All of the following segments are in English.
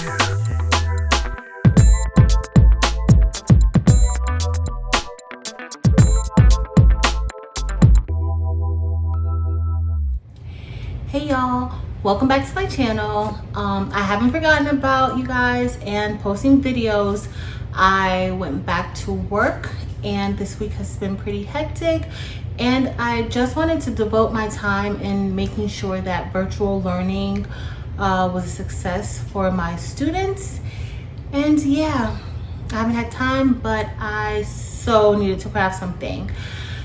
Hey y'all, welcome back to my channel. I haven't forgotten about you guys and posting videos. I went back to work and this week has been pretty hectic, and I just wanted to devote my time in making sure that virtual learning was a success for my students. And yeah, I haven't had time, but I so needed to craft something.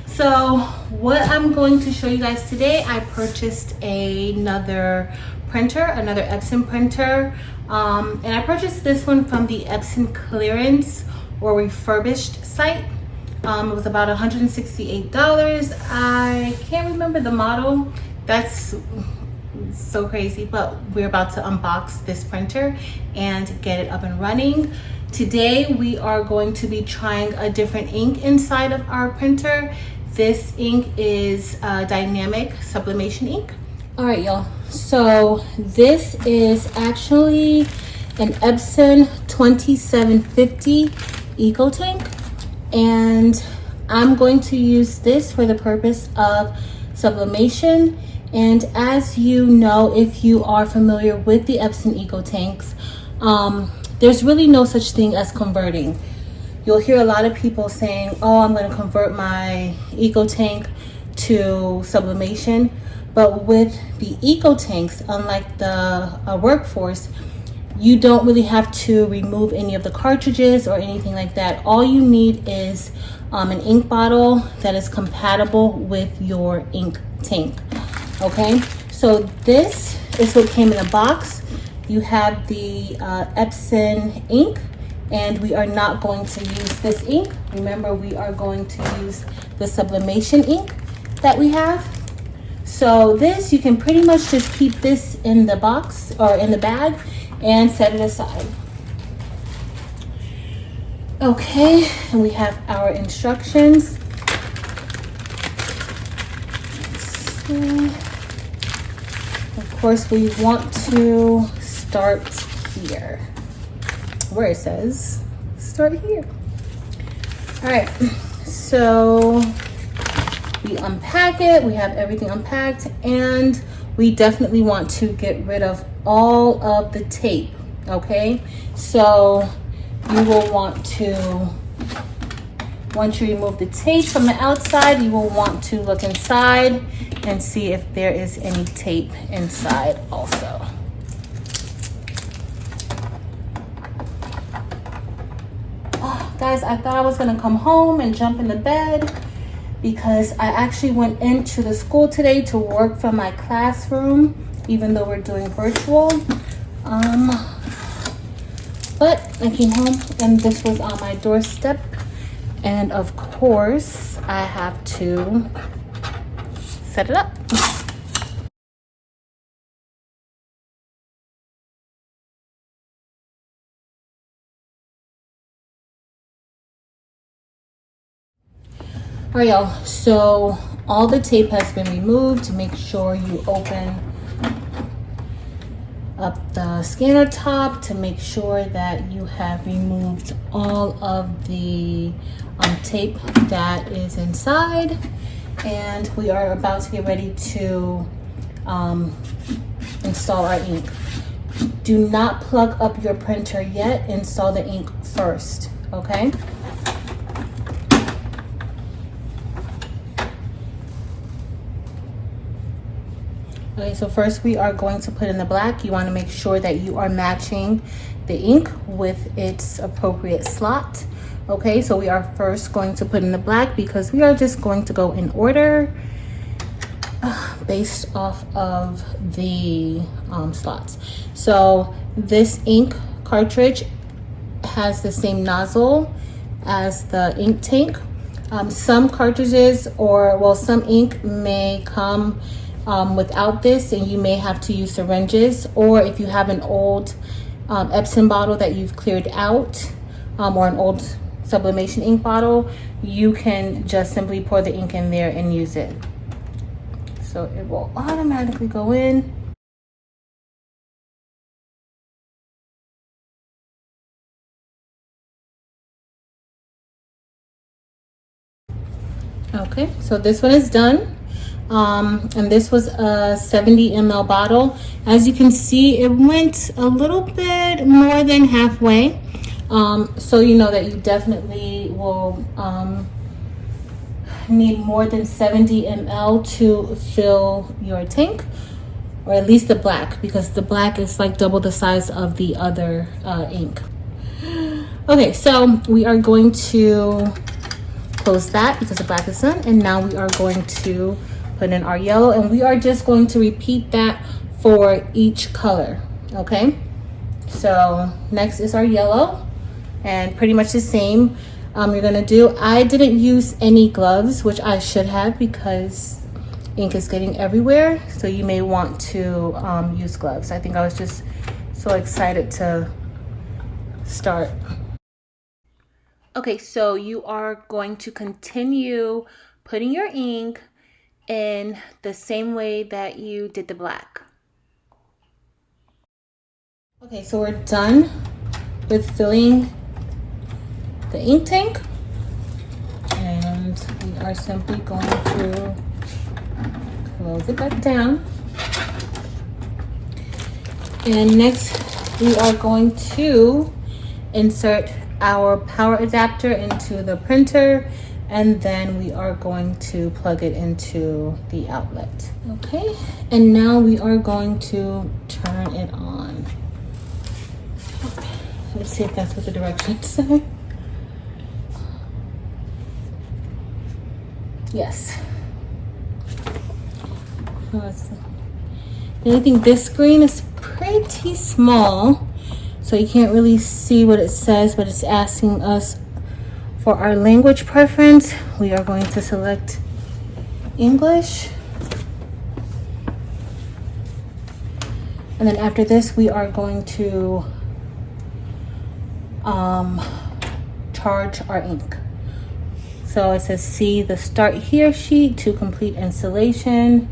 So what I'm going to show you guys today, I purchased another printer, another Epson printer. And I purchased this one from the Epson clearance or refurbished site. It was about $168. I can't remember the model. That's so crazy, but we're about to unbox this printer and get it up and running. Today we are going to be trying a different ink inside of our printer. This ink is dynamic sublimation ink. All right, y'all. So this is actually an Epson 2750 EcoTank, and I'm going to use this for the purpose of sublimation. And as you know, if you are familiar with the Epson EcoTanks, there's really no such thing as converting. You'll hear a lot of people saying, oh, I'm going to convert my EcoTank to sublimation. But with the EcoTanks, unlike the Workforce, you don't really have to remove any of the cartridges or anything like that. All you need is an ink bottle that is compatible with your ink tank. Okay, so this is what came in the box. You have the Epson ink, and we are not going to use this ink. Remember, we are going to use the sublimation ink that we have. So this, you can pretty much just keep this in the box or in the bag and set it aside. Okay, and we have our instructions. Let's see. Of course, we want to start here, where it says start here. All right, so we unpack it, we have everything unpacked, and we definitely want to get rid of all of the tape. Okay, so you will want to, once you remove the tape from the outside, you will want to look inside and see if there is any tape inside also. Guys, I thought I was gonna come home and jump in the bed because I actually went into the school today to work from my classroom, even though we're doing virtual. But I came home and this was on my doorstep. And of course, I have to set it up. All right, y'all, so all the tape has been removed. Make sure you open up the scanner top to make sure that you have removed all of the tape that is inside. And we are about to get ready to install our ink. Do not plug up your printer yet. Install the ink first, okay? Okay, so first we are going to put in the black. You want to make sure that you are matching the ink with its appropriate slot. Okay, so we are first going to put in the black because we are just going to go in order based off of the slots. So this ink cartridge has the same nozzle as the ink tank. Some cartridges some ink may come without this, and you may have to use syringes, or if you have an old Epson bottle that you've cleared out, or an old sublimation ink bottle, you can just simply pour the ink in there and use it. So it will automatically go in. Okay, so this one is done. And this was a 70 ml bottle. As you can see, it went a little bit more than halfway. So you know that you definitely will need more than 70 ml to fill your tank, or at least the black, because the black is like double the size of the other ink. Okay, so we are going to close that because the black is done, and now we are going to put in our yellow, and we are just going to repeat that for each color. Okay, so next is our yellow, and pretty much the same. You're gonna do, I didn't use any gloves, which I should have because ink is getting everywhere, so you may want to use gloves. I think I was just so excited to start. Okay, so you are going to continue putting your ink in the same way that you did the black. Okay, so we're done with filling the ink tank, and we are simply going to close it back down. And next we are going to insert our power adapter into the printer, and then we are going to plug it into the outlet. Okay, and now we are going to turn it on. Okay. Let's see if that's what the directions say. Yes. And I think this screen is pretty small, so you can't really see what it says, but it's asking us for our language preference. We are going to select English. And then after this, we are going to charge our ink. So it says, see the start here sheet to complete installation.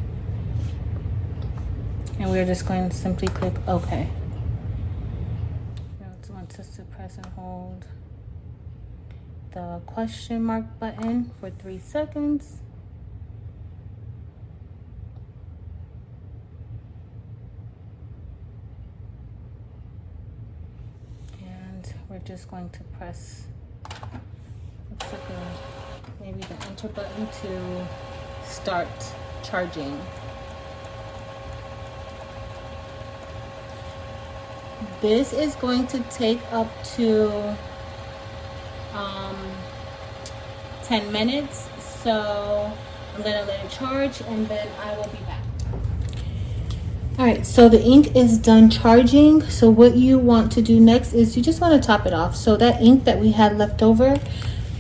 And we're just going to simply click OK. Now it wants us to press and hold the question mark button for 3 seconds. And we're just going to press, looks like maybe the enter button to start charging. This is going to take up to 10 minutes, so I'm gonna let it charge and then I will be back. All right, so the ink is done charging. So what you want to do next is you just want to top it off. So that ink that we had left over,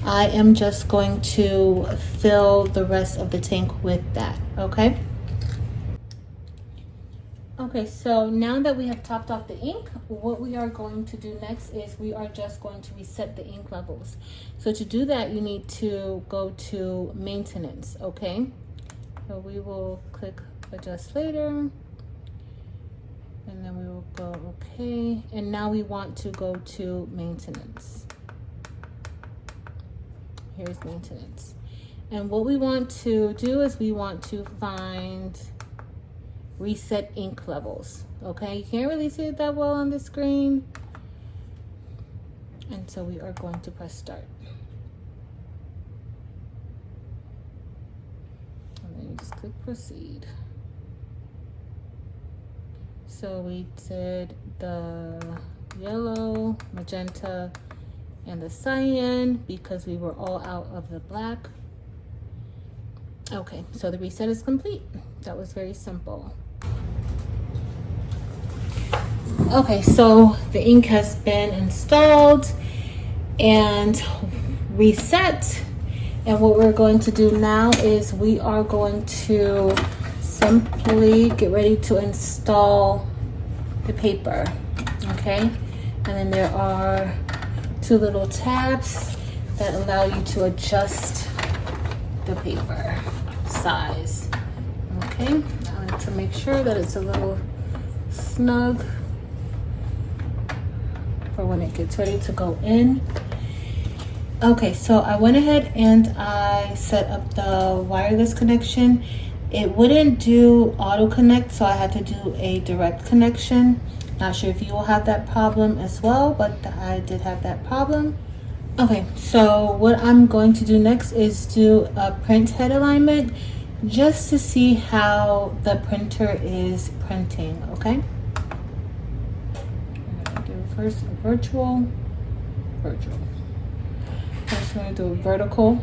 I am just going to fill the rest of the tank with that. Okay. Okay, so now that we have topped off the ink, what we are going to do next is we are just going to reset the ink levels. So to do that, you need to go to maintenance, okay? So we will click adjust later, and then we will go okay. And now we want to go to maintenance. Here's maintenance. And what we want to do is we want to find reset ink levels. Okay, you can't really see it that well on the screen, and so we are going to press start, and then you just click proceed. So we did the yellow, magenta, and the cyan because we were all out of the black. Okay, so the reset is complete. That was very simple. Okay, so the ink has been installed and reset, and what we're going to do now is we are going to simply get ready to install the paper. Okay, and then there are 2 little tabs that allow you to adjust the paper size. Okay, I need to make sure that it's a little snug for when it gets ready to go in. Okay, so I went ahead and I set up the wireless connection. It wouldn't do auto connect, so I had to do a direct connection. Not sure if you will have that problem as well, but I did have that problem. Okay, so what I'm going to do next is do a print head alignment just to see how the printer is printing, okay? I'm gonna do first a virtual. First we're gonna do a vertical.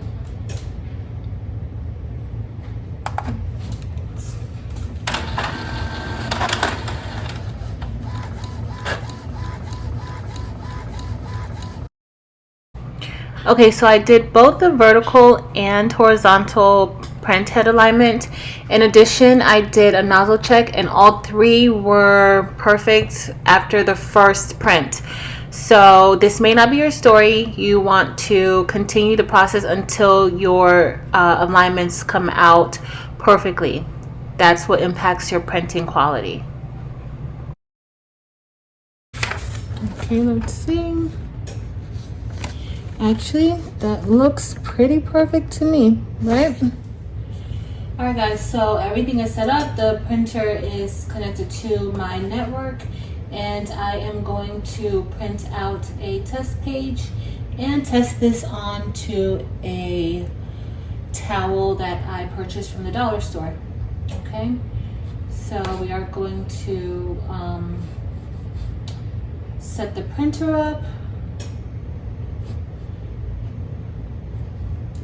Okay, so I did both the vertical and horizontal print head alignment. In addition, I did a nozzle check and all three were perfect after the first print. So this may not be your story. You want to continue the process until your alignments come out perfectly. That's what impacts your printing quality. Okay, let's see. Actually, that looks pretty perfect to me, right? All right, guys, so everything is set up. The printer is connected to my network, and I am going to print out a test page and test this onto a towel that I purchased from the dollar store. Okay, so we are going to set the printer up.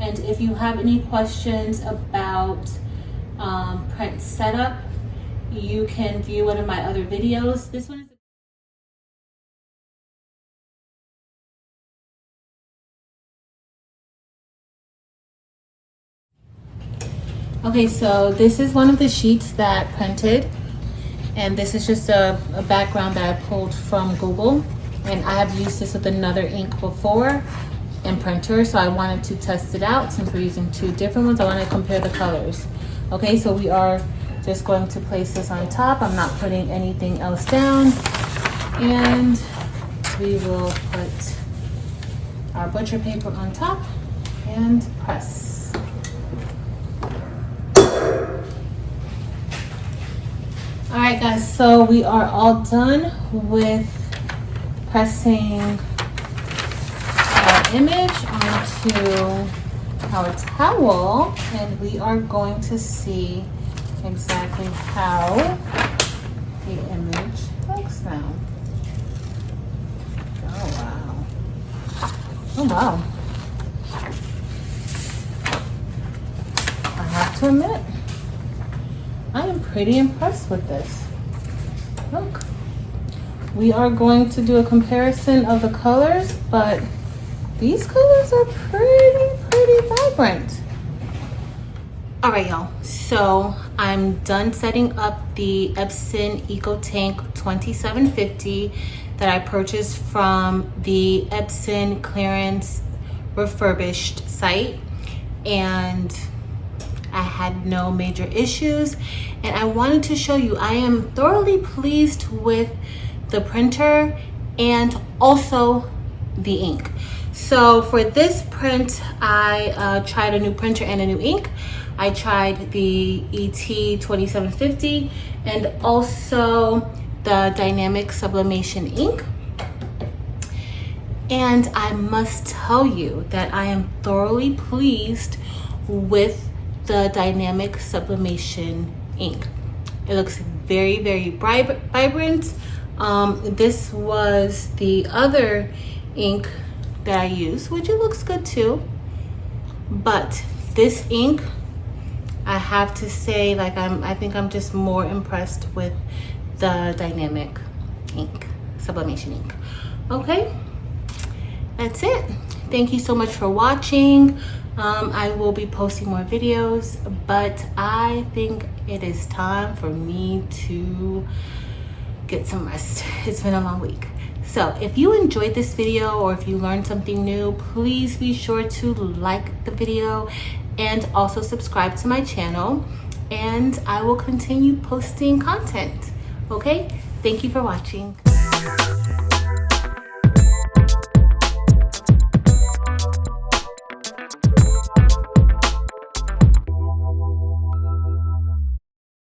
And if you have any questions about print setup, you can view one of my other videos. This one is okay, so this is one of the sheets that printed, and this is just a background that I pulled from Google, and I have used this with another ink before and printer, so I wanted to test it out. Since we're using two different ones, I want to compare the colors. Okay, so we are just going to place this on top. I'm not putting anything else down, and we will put our butcher paper on top and press. All right, guys, so we are all done with pressing image onto our towel, and we are going to see exactly how the image looks now. Oh wow. Oh wow. I have to admit, I am pretty impressed with this. Look. We are going to do a comparison of the colors, but these colors are pretty vibrant. All right, y'all. So I'm done setting up the Epson EcoTank 2750 that I purchased from the Epson clearance refurbished site, and I had no major issues. And I wanted to show you, I am thoroughly pleased with the printer and also the ink. So for this print, I tried a new printer and a new ink. I tried the ET-2750 and also the dynamic sublimation ink. And I must tell you that I am thoroughly pleased with the dynamic sublimation ink. It looks very vibrant. This was the other ink that I use, which it looks good too, but this ink, I have to say, like, I think I'm just more impressed with the dynamic ink, sublimation ink. Okay, that's it. Thank you so much for watching. I will be posting more videos, but I think it is time for me to get some rest. It's been a long week. So if you enjoyed this video or if you learned something new, please be sure to like the video and also subscribe to my channel, and I will continue posting content. Okay, thank you for watching.